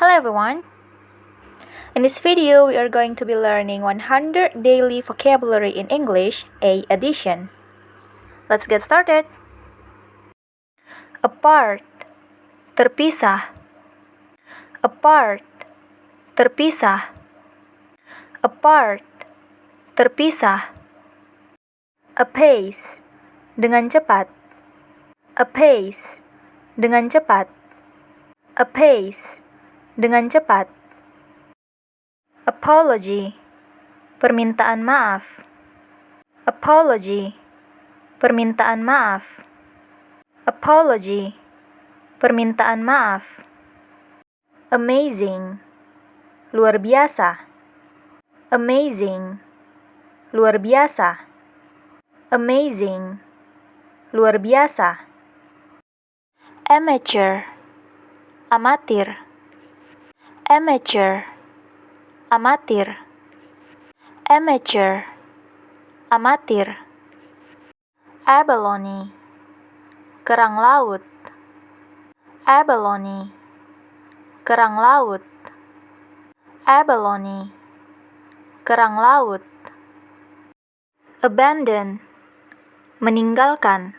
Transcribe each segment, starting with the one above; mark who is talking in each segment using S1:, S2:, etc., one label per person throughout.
S1: Hello everyone! In this video, we are going to be learning 100 daily vocabulary in English, A edition. Let's get started! Apart, terpisah. Apart, terpisah. Apart, terpisah. Apace, dengan cepat. Apace, dengan cepat. Apace, dengan cepat. Apology, permintaan maaf. Apology, permintaan maaf. Apology, permintaan maaf. Amazing, luar biasa. Amazing, luar biasa. Amazing, luar biasa. Amateur, amatir. Amateur, amatir. Amateur, amatir. Abalone, kerang laut. Abalone, kerang laut. Abalone, kerang laut. Abandon, meninggalkan.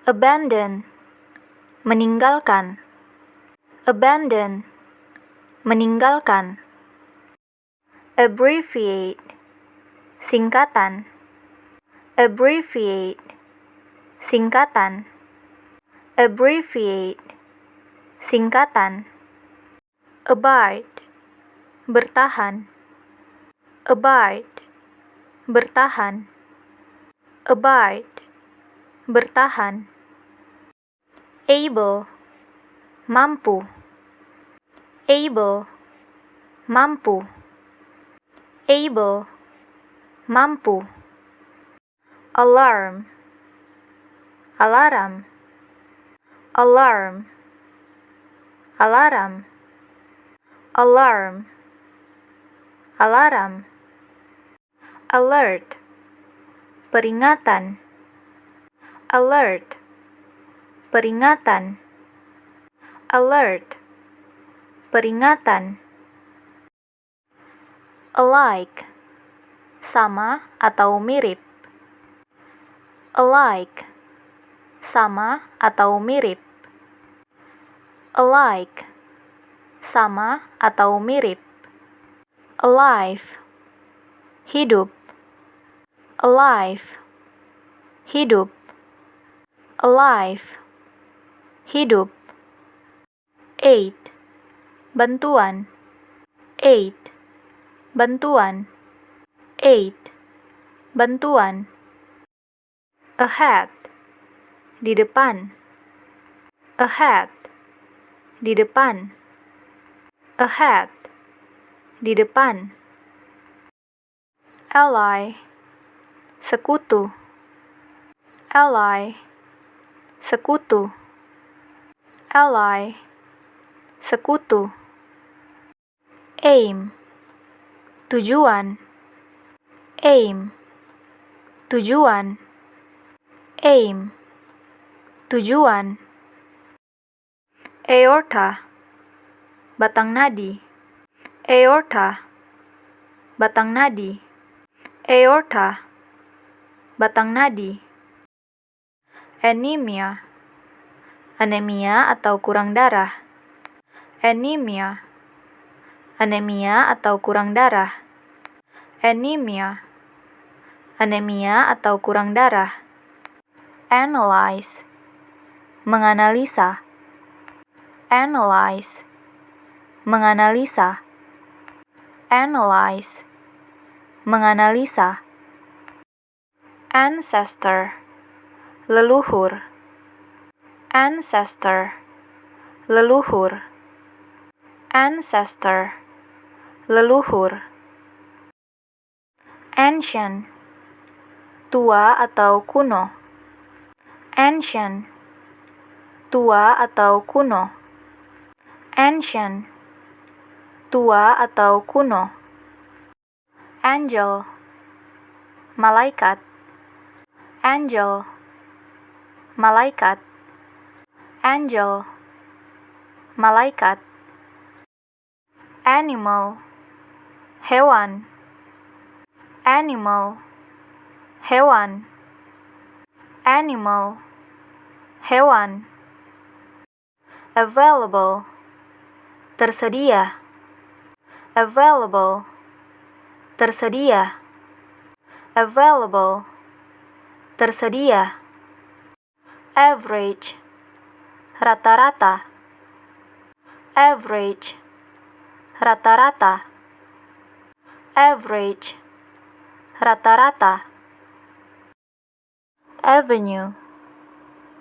S1: Abandon, meninggalkan. Abandon, meninggalkan. Abbreviate, singkatan. Abbreviate, singkatan. Abbreviate, singkatan. Abide, bertahan. Abide, bertahan. Abide, bertahan. Able, mampu. Able, mampu. Able, mampu. Alarm, alarm. Alarm, alarm. Alarm, alarm. Alert, peringatan. Alert, peringatan. Alert, peringatan. Alike, sama atau mirip. Alike, sama atau mirip. Alike, sama atau mirip. Alive, hidup. Alive, hidup. Alive, hidup. Aid, bantuan. Aid, bantuan. Aid, bantuan. Ahead, di depan. Ahead, di depan. Ahead, di depan. Ally, sekutu. Ally, sekutu. Ally, sekutu. Aim, tujuan. Aim, tujuan. Aim, tujuan. Aorta, batang nadi. Aorta, batang nadi. Aorta, batang nadi. Anemia, anemia atau kurang darah. Anemia, anemia atau kurang darah. Anemia, anemia atau kurang darah. Analyze, menganalisa. Analyze, menganalisa. Analyze, menganalisa. Ancestor, leluhur. Ancestor, leluhur. Ancestor, leluhur. Ancient, tua atau kuno. Ancient, tua atau kuno. Ancient, tua atau kuno. Angel, malaikat. Angel, malaikat. Angel, malaikat. animal, hewan, animal, hewan, animal, hewan. Available, tersedia, available, tersedia, available, tersedia. Average, rata-rata, average, rata-rata, average, rata-rata. Avenue,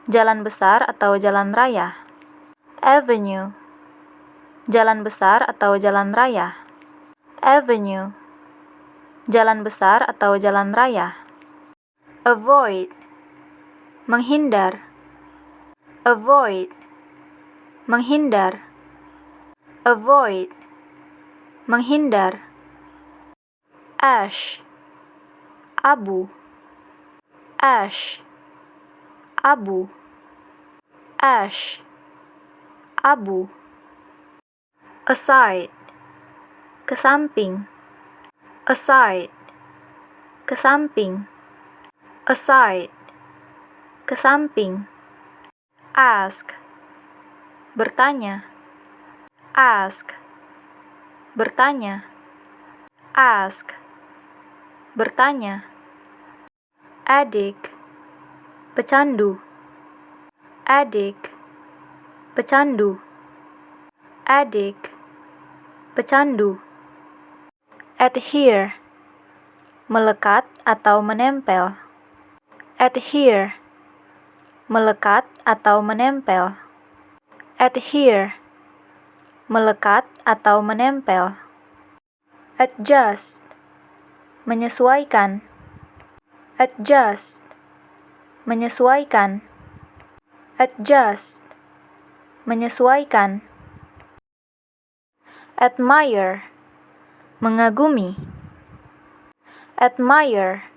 S1: jalan besar atau jalan raya, avenue, jalan besar atau jalan raya, avenue, jalan besar atau jalan raya. Avoid, menghindar, avoid, menghindar, avoid, menghindar. Ash, abu, ash, abu, ash, abu. Aside, ke samping, aside, ke samping, aside, ke samping. Ask, bertanya, ask, bertanya, ask, bertanya. Addict, pecandu, addict, pecandu, addict, pecandu. Adhere, melekat atau menempel, adhere, melekat atau menempel, adhere, melekat atau menempel. Adjust, menyesuaikan, adjust, menyesuaikan, adjust, menyesuaikan. Admire, mengagumi, admire,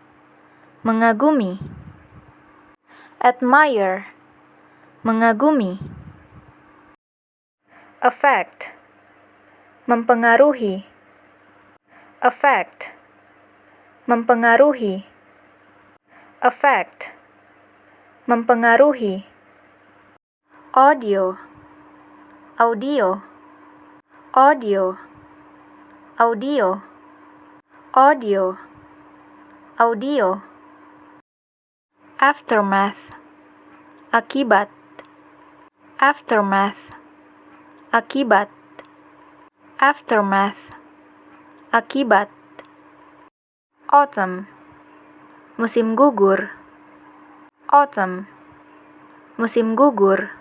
S1: mengagumi, admire, mengagumi. Affect, mempengaruhi, affect, mempengaruhi, affect, mempengaruhi. Audio, audio, audio, audio, audio, audio. Aftermath, akibat, aftermath, akibat, aftermath, akibat. Autumn, musim gugur, autumn, musim gugur,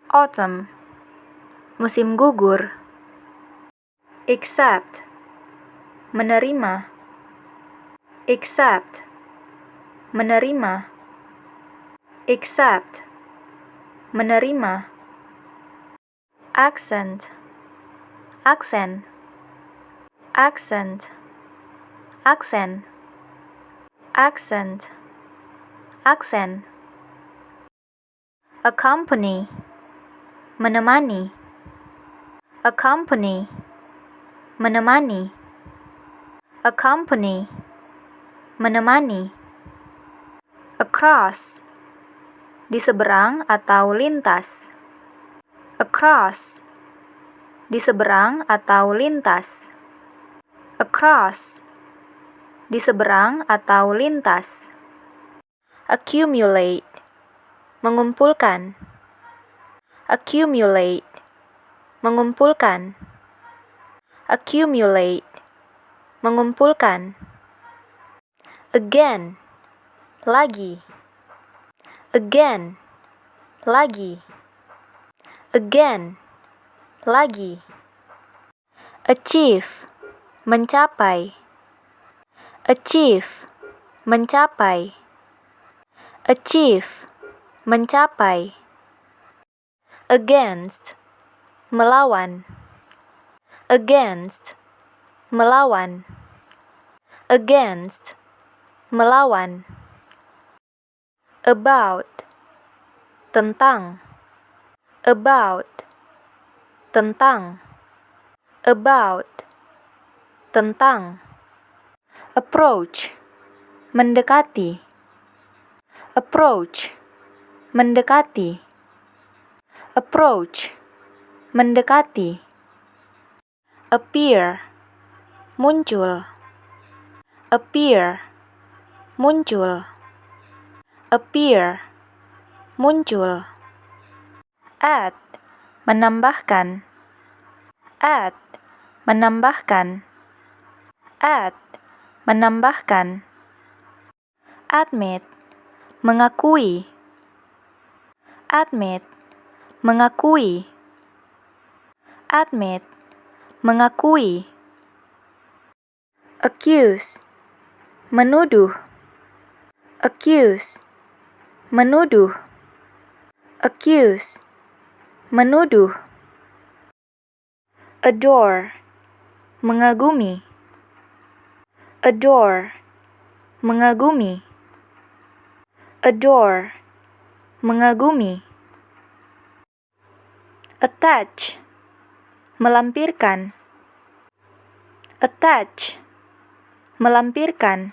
S1: autumn, musim gugur. Accept, menerima, accept, menerima, accept, menerima. Accent, accent, accent, accent, accent, accent. Accompany, menemani, accompany, menemani, accompany, menemani. Across, di seberang atau lintas, across, di seberang atau lintas, across, di seberang atau lintas. Accumulate, mengumpulkan, accumulate, mengumpulkan, accumulate, mengumpulkan. Again, lagi, again, lagi, again, lagi. Achieve, mencapai, achieve, mencapai, achieve, mencapai. Against, melawan, against, melawan, against, melawan. About, tentang, about, tentang, about, tentang. Approach, mendekati. Approach, mendekati. Approach, mendekati. Appear, muncul. Appear, muncul. Appear, muncul. Add, menambahkan. Add, menambahkan. Add, menambahkan. Admit, mengakui. Admit, mengakui. Admit, mengakui. Accuse, menuduh. Accuse, menuduh. Accuse, menuduh. Adore, mengagumi. Adore, mengagumi. Adore, mengagumi. Attach, melampirkan. Attach, melampirkan.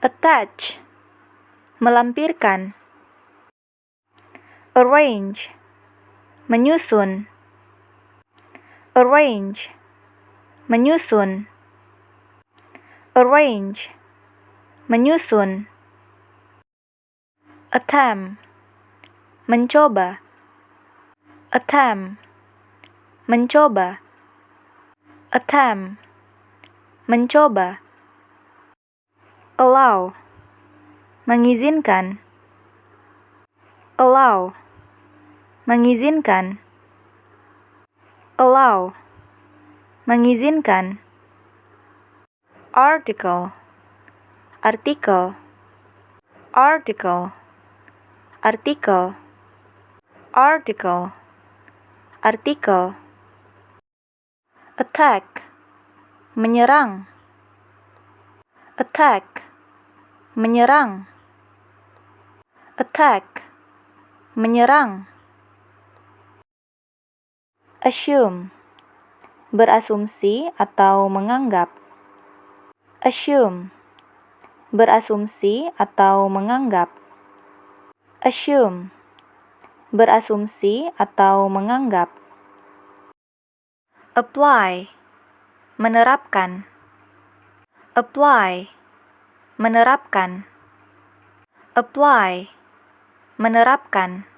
S1: Attach, melampirkan. Arrange, menyusun. Arrange, menyusun. Arrange, menyusun. Attempt, mencoba. Attempt, mencoba. Attempt, mencoba. Allow, mengizinkan. Allow, mengizinkan. Allow, mengizinkan. Article, artikel. Article, artikel. Article, artikel. Attack, menyerang. Attack, menyerang. Attack, menyerang. Assume, berasumsi atau menganggap. Assume, berasumsi atau menganggap. Assume, berasumsi atau menganggap. Apply, menerapkan. Apply, menerapkan. Apply, menerapkan.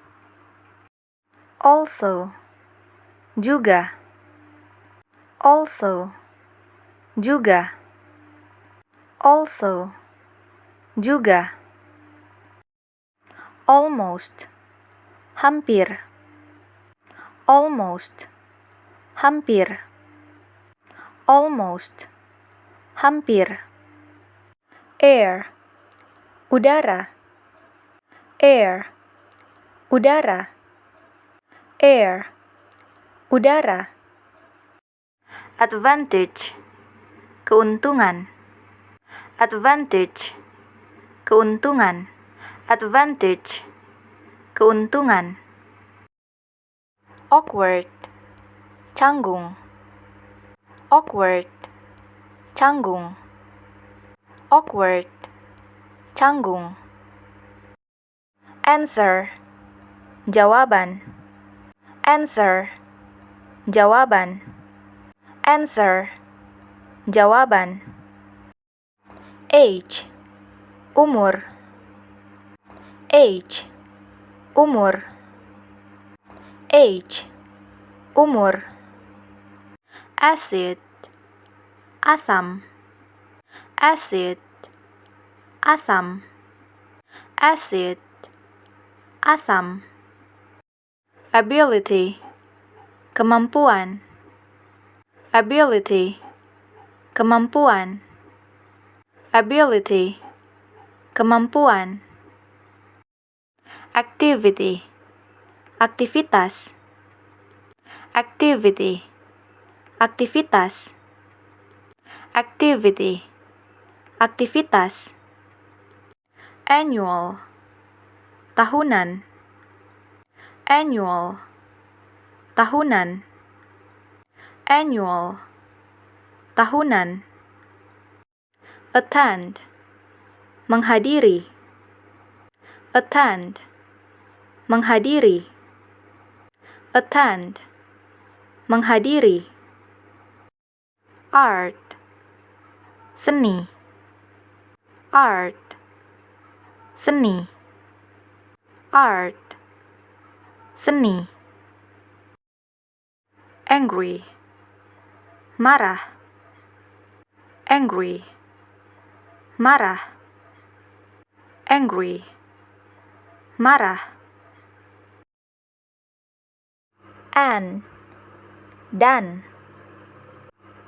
S1: Also, juga. Also, juga. Also, juga. Almost, hampir. Almost, hampir. Almost, hampir. Air, udara. Air, udara. Air, udara. Advantage, keuntungan. Advantage, keuntungan. Advantage, keuntungan. Awkward, canggung. Awkward, canggung. Awkward, canggung. Answer, jawaban. Answer, jawaban. Answer, jawaban. Age, umur. Age, umur. Age, umur. Acid, asam. Acid, asam. Acid, asam. Ability, kemampuan. Ability, kemampuan. Ability, kemampuan. Activity, aktivitas. Activity, aktivitas. Activity, aktivitas. Annual, tahunan. Annual, tahunan. annual, tahunan. Attend, menghadiri. Attend, menghadiri. Attend, menghadiri. Art, seni. Art, seni. Art, seni. Angry, marah. Angry, marah. Angry, marah. And, dan.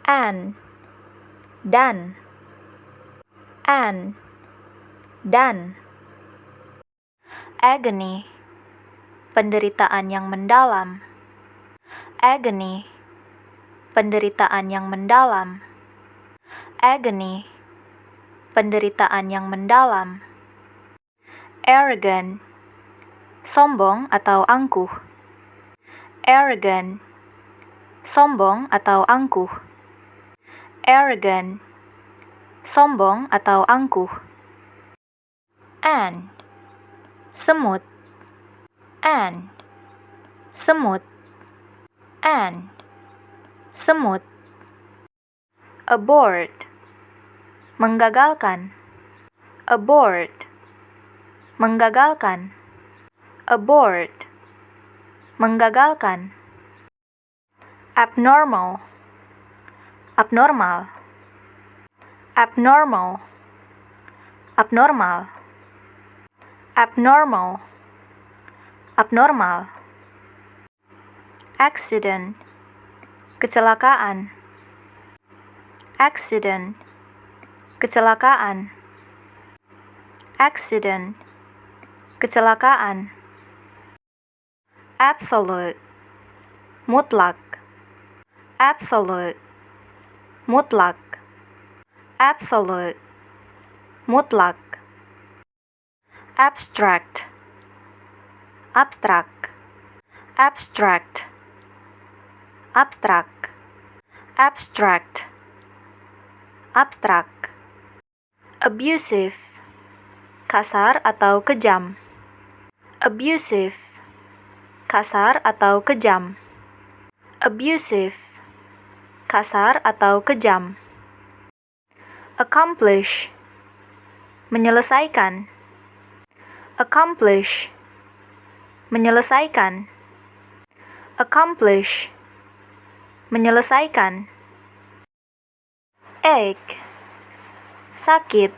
S1: And, dan. And, dan. Agony, penderitaan yang mendalam. Agony, penderitaan yang mendalam. Agony, penderitaan yang mendalam. Arrogant, sombong atau angkuh. Arrogant, sombong atau angkuh. Arrogant, sombong atau angkuh. Ant, semut. Ant, semut. Ant, semut. Abort, menggagalkan. Abort, menggagalkan. Abort, menggagalkan. Abnormal, abnormal. Abnormal, abnormal. Abnormal, abnormal. Accident, kecelakaan. Accident, kecelakaan. Accident, kecelakaan. Absolute, mutlak. Absolute, mutlak. Absolute, mutlak. Abstract, abstrak. Abstract, abstrak. Abstract, abstrak. Abusive, kasar atau kejam. Abusive, kasar atau kejam. Abusive, kasar atau kejam. Accomplish, menyelesaikan. Accomplish, menyelesaikan. Accomplish, menyelesaikan. Ache, sakit.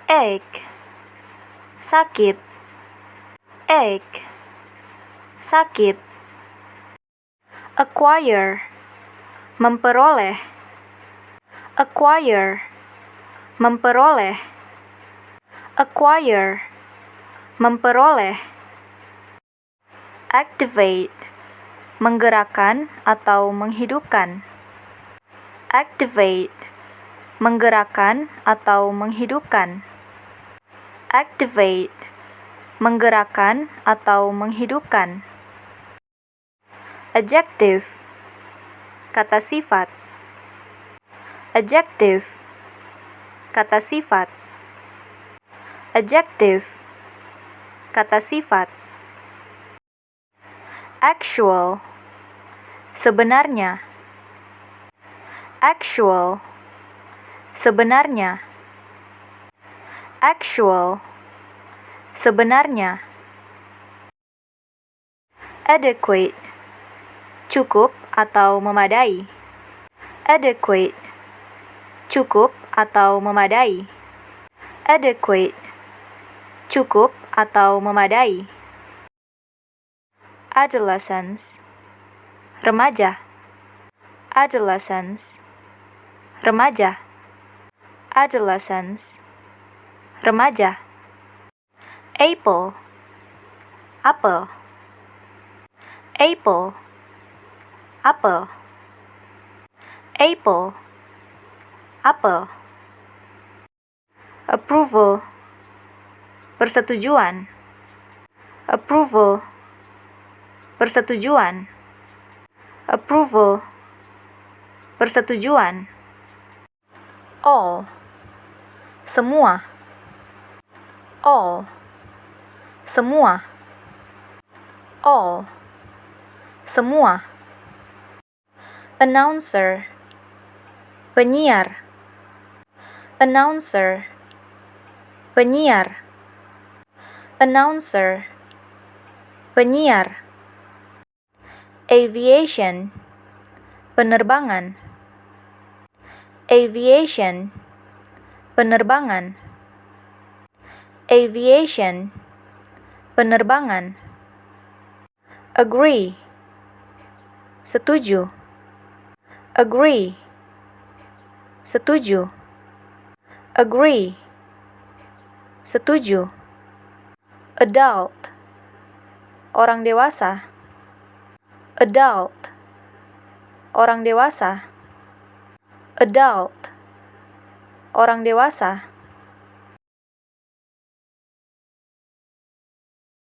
S1: Ache, sakit. Ache, sakit. Acquire, memperoleh. Acquire, memperoleh. Acquire, memperoleh. Activate, menggerakkan atau menghidupkan. Activate, menggerakkan atau menghidupkan. Activate, menggerakkan atau menghidupkan. Adjective, kata sifat. Adjective, kata sifat. Adjective, kata sifat. Actual, sebenarnya. Actual, sebenarnya. Actual, sebenarnya. Adequate, cukup atau memadai. Adequate, cukup atau memadai. Adequate, cukup atau memadai. Adolescence, remaja. Adolescence, remaja. Adolescence, remaja. Apple, apel. Apple, apel. Apple, apel. Approval, persetujuan. Approval, persetujuan. Approval, persetujuan. All, semua. All, semua. All, semua. Announcer, penyiar. Announcer, penyiar. Announcer, penyiar. Aviation, penerbangan. Aviation, penerbangan. Aviation, penerbangan. Agree, setuju. Agree, setuju. Agree, setuju. Adult, orang dewasa. Adult, orang dewasa. Adult, orang dewasa.